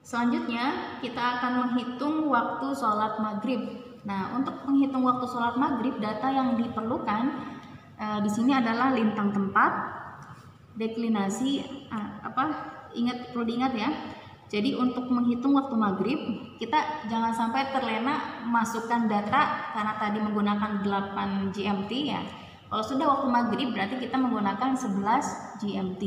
Selanjutnya kita akan menghitung waktu sholat maghrib. Nah, untuk menghitung waktu sholat maghrib, data yang diperlukan di sini adalah lintang tempat, deklinasi, perlu diingat ya. Jadi untuk menghitung waktu maghrib, kita jangan sampai terlena masukkan data karena tadi menggunakan 8 GMT ya. Kalau sudah waktu maghrib berarti kita menggunakan 11 GMT.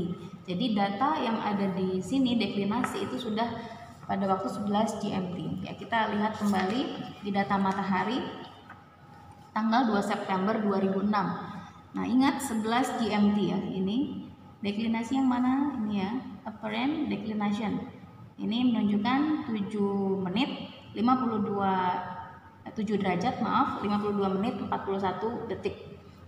Jadi data yang ada di sini deklinasi itu sudah pada waktu 11 GMT. Ya, kita lihat kembali di data matahari tanggal 2 September 2006. Nah, ingat 11 GMT ya. Ini deklinasi yang mana? Ini ya, apparent declination. Ini menunjukkan 7 menit 7 derajat, 52 menit 41 detik.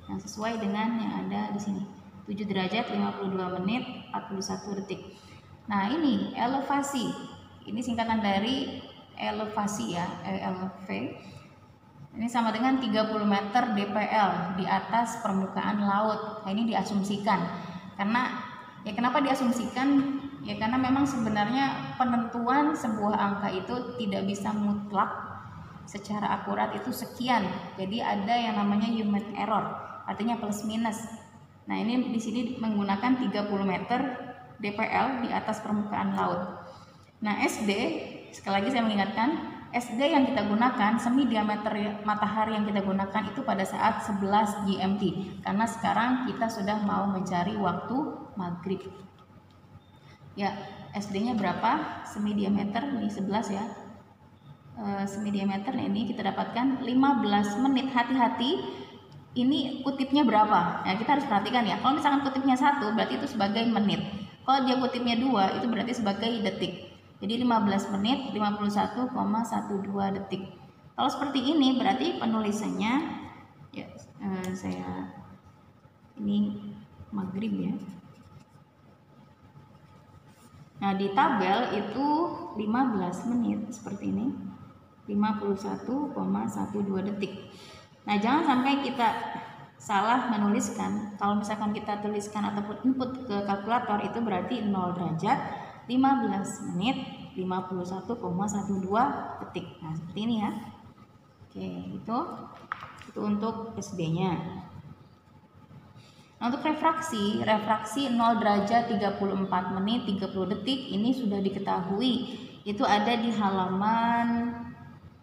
Nah, sesuai dengan yang ada di sini. 7 derajat 52 menit 41 detik. Nah, ini elevasi. Ini singkatan dari elevasi ya, ELV. Ini sama dengan 30 meter DPL di atas permukaan laut. Nah, ini diasumsikan. Kenapa diasumsikan? Ya karena memang sebenarnya penentuan sebuah angka itu tidak bisa mutlak secara akurat itu sekian. Jadi ada yang namanya human error, artinya plus minus. Nah, ini di sini menggunakan 30 meter DPL di atas permukaan laut. Nah, SD, sekali lagi saya mengingatkan, SD yang kita gunakan, semi diameter matahari yang kita gunakan itu pada saat 11 GMT. Karena sekarang kita sudah mau mencari waktu maghrib. Ya, SD-nya berapa? Semi diameter di 11 ya. Semi diameter ini kita dapatkan 15 menit. Hati-hati, ini kutipnya berapa? Ya, kita harus perhatikan ya. Kalau misalkan kutipnya 1 berarti itu sebagai menit. Kalau dia kutipnya 2 itu berarti sebagai detik. Jadi 15 menit 51,12 detik. Kalau seperti ini berarti penulisannya ya, ini maghrib ya. Nah, di tabel itu 15 menit seperti ini. 51,12 detik. Nah, jangan sampai kita salah menuliskan. Kalau misalkan kita tuliskan ataupun input ke kalkulator itu berarti 0 derajat 15 menit 51,12 detik. Nah, seperti ini ya. Oke, itu untuk SD-nya. Nah, untuk refraksi 0 derajat 34 menit 30 detik ini sudah diketahui. Itu ada di halaman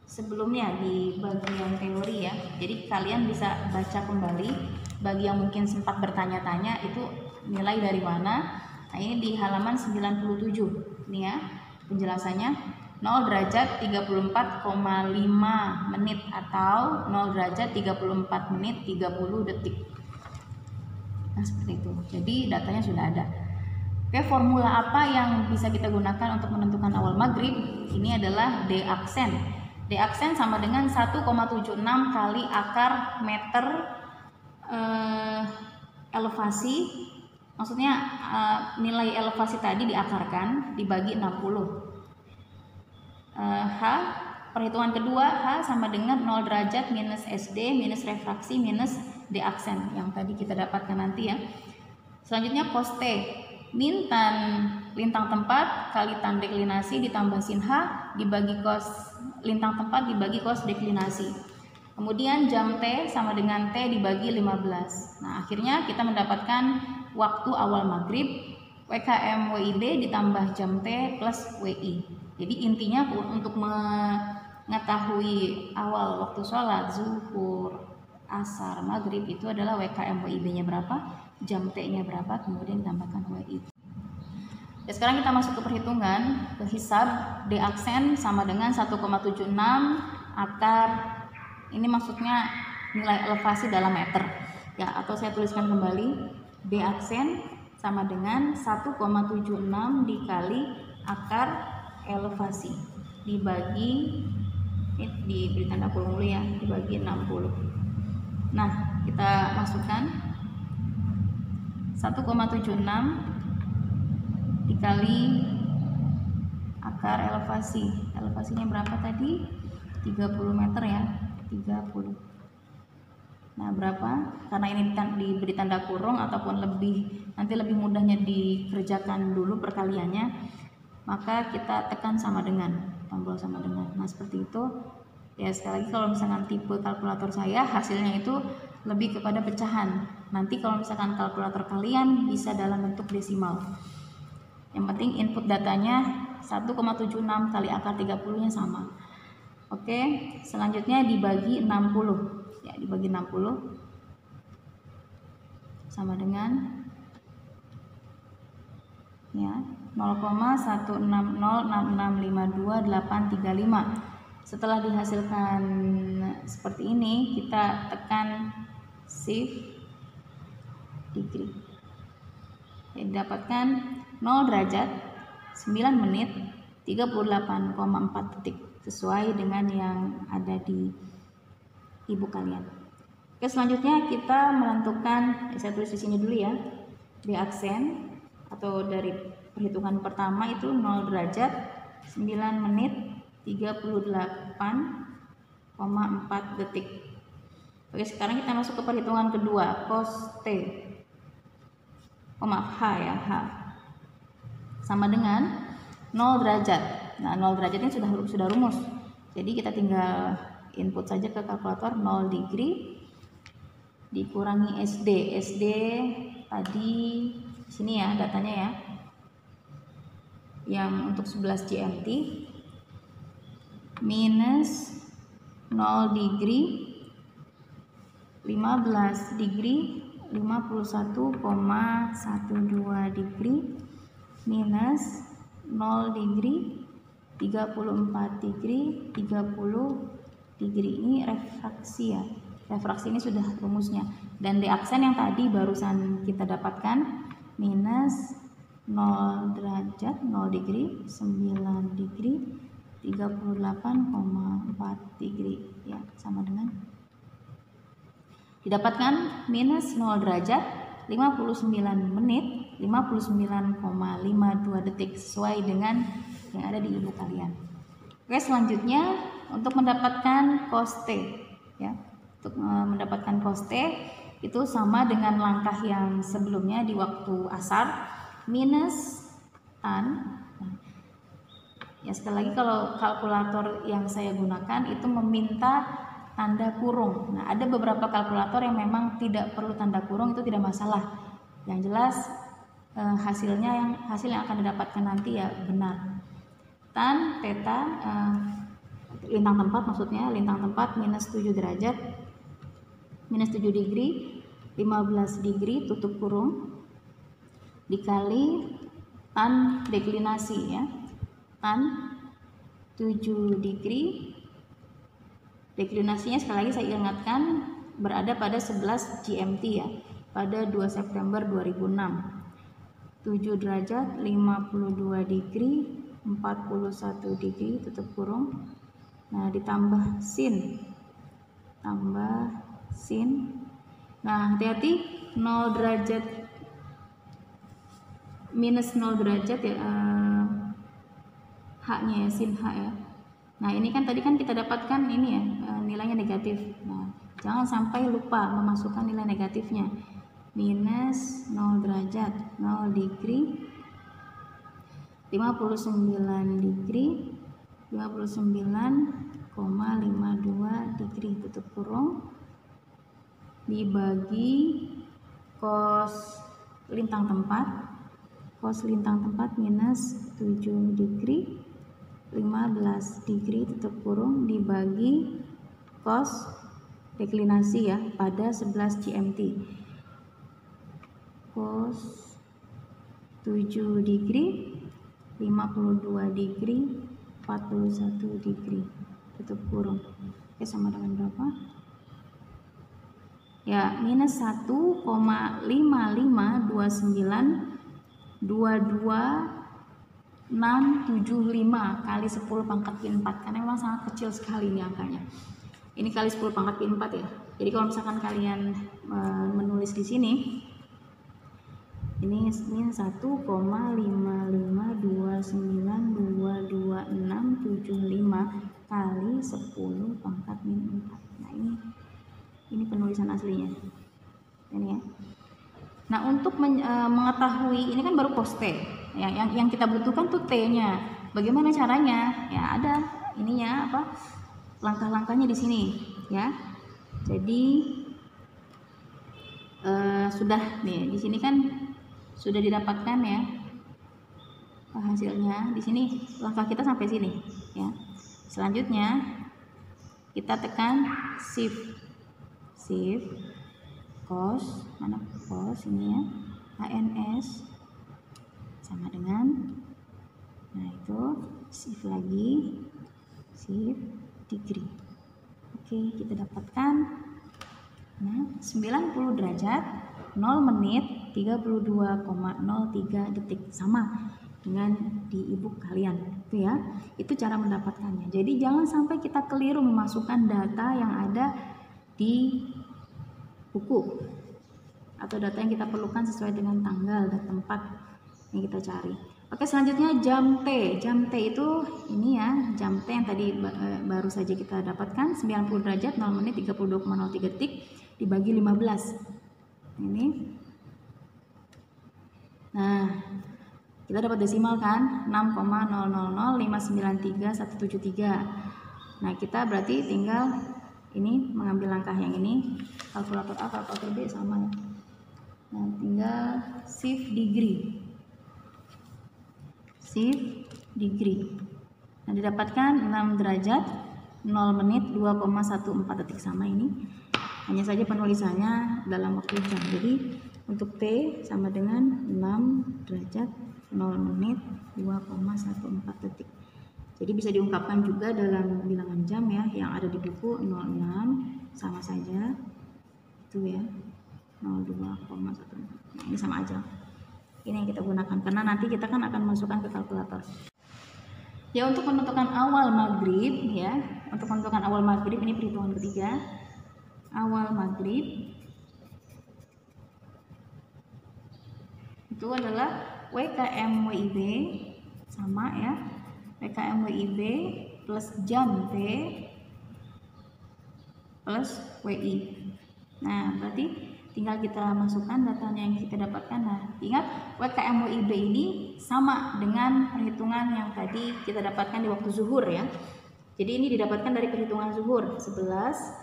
sebelumnya di bagian teori ya. Jadi kalian bisa baca kembali. Bagi yang mungkin sempat bertanya-tanya itu nilai dari mana. Nah, ini di halaman 97. Ini ya penjelasannya. 0 derajat 34,5 menit atau 0 derajat 34 menit 30 detik. Nah, seperti itu. Jadi datanya sudah ada. Oke, formula apa yang bisa kita gunakan untuk menentukan awal maghrib? Ini adalah D aksen. D aksen sama dengan 1,76 kali akar meter elevasi. Maksudnya nilai elevasi tadi diakarkan dibagi 60. H, perhitungan kedua H sama dengan 0 derajat minus SD minus refraksi minus D aksen yang tadi kita dapatkan nanti ya. Selanjutnya cos T, min tan lintang tempat kali tan deklinasi ditambah sin H dibagi cos lintang tempat dibagi cos deklinasi. Kemudian jam T sama dengan T dibagi 15. Nah, akhirnya kita mendapatkan waktu awal maghrib WKM WIB ditambah jam T plus WI. Jadi intinya untuk mengetahui awal waktu sholat zuhur, asar, maghrib itu adalah WKM WIB-nya berapa, jam T-nya berapa, kemudian tambahkan WI. Ya, sekarang kita masuk ke perhitungan, ke hisab. D aksen sama dengan 1,76 akar, ini maksudnya nilai elevasi dalam meter ya, atau saya tuliskan kembali, D aksen sama dengan 1,76 dikali akar elevasi dibagi, diberi tanda kurung dulu ya, dibagi 60. Nah, kita masukkan 1,76 dikali akar elevasi. Elevasinya berapa tadi? 30 meter ya, 30. Nah, berapa? Karena ini diberi tanda kurung ataupun nanti lebih mudahnya dikerjakan dulu perkaliannya. maka kita tekan sama dengan, tombol sama dengan. Nah seperti itu ya. Sekali lagi, kalau misalkan tipe kalkulator saya hasilnya itu lebih kepada pecahan. Nanti kalau misalkan kalkulator kalian bisa dalam bentuk desimal, yang penting input datanya 1,76 kali akar 30 nya sama. Oke, selanjutnya dibagi 60 ya, dibagi 60 sama dengan ya 0,1606652,835. Setelah dihasilkan seperti ini, kita tekan shift degree. Ya, didapatkan 0 derajat 9 menit 38,4 detik sesuai dengan yang ada di ibu kalian. Oke, selanjutnya kita menentukan, saya tulis di sini dulu ya, di aksen atau dari perhitungan pertama itu 0 derajat 9 menit 38,4 detik. Oke, sekarang kita masuk ke perhitungan kedua, cos T. H ya, H sama dengan 0 derajat. Nah 0 derajat ini sudah rumus, jadi kita tinggal input saja ke kalkulator 0 degree dikurangi SD. SD tadi sini ya datanya ya, yang untuk 11 GMT minus 0 degree 15 degree 51,12 degree minus 0 degree 34 degree 30 degree. Ini refraksi ya, refraksi ini sudah rumusnya. Dan di aksen yang tadi barusan kita dapatkan minus 0 derajat 0 degree 9 degree 38,4 degree ya, sama dengan didapatkan minus 0 derajat 59 menit 59,52 detik sesuai dengan yang ada di ibu kalian. Oke, selanjutnya untuk mendapatkan cos T ya. Untuk mendapatkan cos T itu sama dengan langkah yang sebelumnya di waktu asar, minus tan. Ya sekali lagi, kalau kalkulator yang saya gunakan itu meminta tanda kurung. Nah, ada beberapa kalkulator yang memang tidak perlu tanda kurung, itu tidak masalah. Yang jelas hasil yang akan didapatkan nanti ya benar. Tan theta lintang tempat, maksudnya lintang tempat minus 7 derajat minus 7 degree 15 degree tutup kurung dikali tan deklinasi ya, tan 7 degree. Deklinasinya sekali lagi saya ingatkan berada pada 11 GMT ya, pada 2 September 2006. 7 derajat 52 degree 41 degree tutup kurung. Nah, ditambah sin. Tambah sin. Nah, hati-hati 0 derajat minus 0 derajat ya, H-nya ya, sin H ya. Nah, ini kan tadi kan kita dapatkan ini ya, nilainya negatif. Nah, jangan sampai lupa memasukkan nilai negatifnya. Minus 0 derajat 0 degree 59 degree 59,52 degree tutup kurung dibagi cos lintang tempat minus 7 degree 15 degree tutup kurung dibagi cos deklinasi ya pada 11 GMT. Cos 7 degree 52 degree 41 degree tutup kurung. Oke, sama dengan berapa? Ya, minus 1,552922 kali 10 pangkat pi 4, karena memang sangat kecil sekali ini angkanya. Ini kali 10 pangkat pi 4 ya. Jadi kalau misalkan kalian menulis di sini, ini 1,5529222675 kali 10 pangkat min 4. Nah, ini penulisan aslinya. Ini ya. Nah, untuk mengetahui ini kan baru cos T. Yang kita butuhkan tuh T-nya. Bagaimana caranya? Ya ada ininya apa? Langkah-langkahnya di sini ya. Jadi sudah nih di sini kan sudah didapatkan ya hasilnya. Di sini langkah kita sampai sini ya. Selanjutnya kita tekan shift cos, mana cos ini ya, ANS sama dengan, nah itu shift lagi, shift degree. Oke, kita dapatkan nah 90 derajat 0 menit 32,03 detik, sama dengan di ebook kalian itu ya. Itu cara mendapatkannya. Jadi jangan sampai kita keliru memasukkan data yang ada di buku atau data yang kita perlukan sesuai dengan tanggal dan tempat yang kita cari. Oke, selanjutnya jam T. Jam T itu ini ya, jam T yang tadi baru saja kita dapatkan 90 derajat 0 menit 32,03 detik dibagi 15. Ini. Nah, kita dapat desimal kan 6,000593173. Nah, kita berarti tinggal ini mengambil langkah yang ini, kalkulator A, kalkulator B sama ya. Nah, tinggal shift degree. Nah, didapatkan 6 derajat 0 menit 2,14 detik, sama ini. Hanya saja penulisannya dalam waktu jam. Jadi untuk T sama dengan 6 derajat 0 menit 2,14 detik. Jadi bisa diungkapkan juga dalam bilangan jam ya, yang ada di buku 06 sama saja itu ya, 02,14. Nah, ini sama aja. Ini yang kita gunakan karena nanti kita kan akan masukkan ke kalkulator. Ya, untuk menentukan awal maghrib ya, untuk menentukan awal maghrib ini perhitungan ketiga. Awal maghrib itu adalah WKM WIB sama ya, WKM WIB plus jam T plus WI. Nah, berarti tinggal kita masukkan datanya yang kita dapatkan. Nah, ingat WKM WIB ini sama dengan perhitungan yang tadi kita dapatkan di waktu zuhur ya. Jadi ini didapatkan dari perhitungan zuhur 11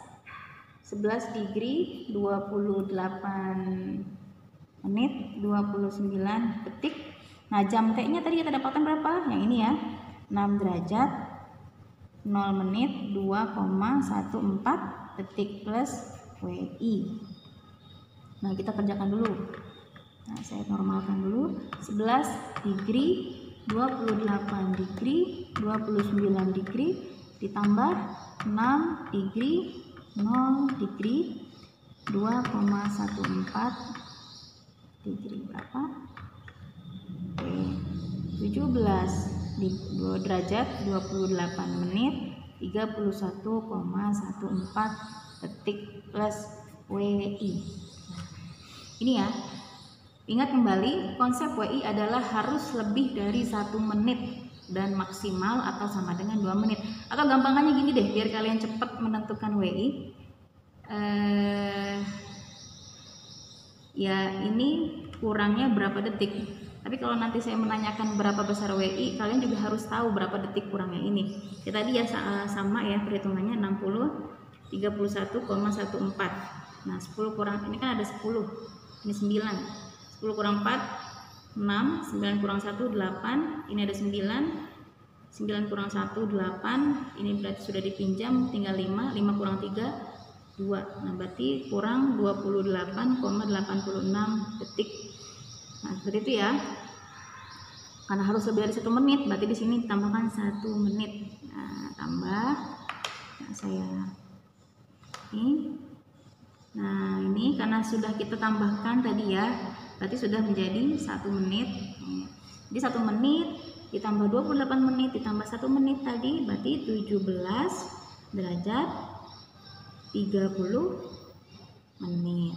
degree 28 menit 29 detik. Nah, jam T-nya tadi kita dapatkan berapa? Yang ini ya, 6 derajat 0 menit 2,14 detik plus WI. Nah, kita kerjakan dulu. Nah, saya normalkan dulu. 11 degree 28 degree 29 degree ditambah 6 degree 0 degree 2,14 degree berapa? Oke, 17 derajat 28 menit 31,14 detik plus WI. Ini ya, ingat kembali konsep WI adalah harus lebih dari 1 menit dan maksimal atau sama dengan 2 menit. Atau gampangannya gini deh, biar kalian cepat menentukan WI. Ya, ini kurangnya berapa detik. Tapi kalau nanti saya menanyakan berapa besar WI, kalian juga harus tahu berapa detik kurangnya ini. Ya tadi ya sama ya perhitungannya 60 31,14. Nah, 10 kurang ini kan ada 10. Ini 9. 10 kurang 4 6, 9 kurang 1 8. Ini ada 9. 9 kurang 1 8. Ini berarti sudah dipinjam, tinggal 5. 5 kurang 3 2. Nah, berarti kurang 28,86 detik. Nah, seperti itu ya. Karena harus lebih dari 1 menit, berarti di sini ditambahkan 1 menit. Nah, tambah. Nah, saya ini. Nah, ini karena sudah kita tambahkan tadi ya, berarti sudah menjadi 1 menit. Jadi 1 menit ditambah 28 menit ditambah 1 menit tadi berarti 17 derajat 30 menit.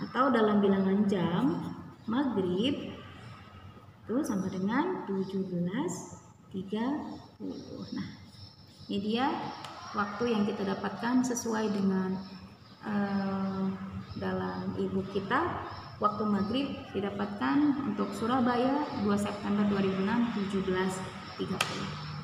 Atau dalam bilangan jam maghrib itu sama dengan 17.30. Nah, ini dia waktu yang kita dapatkan sesuai dengan dalam ebook kita Waktu maghrib didapatkan untuk Surabaya 2 September 2006 17.30.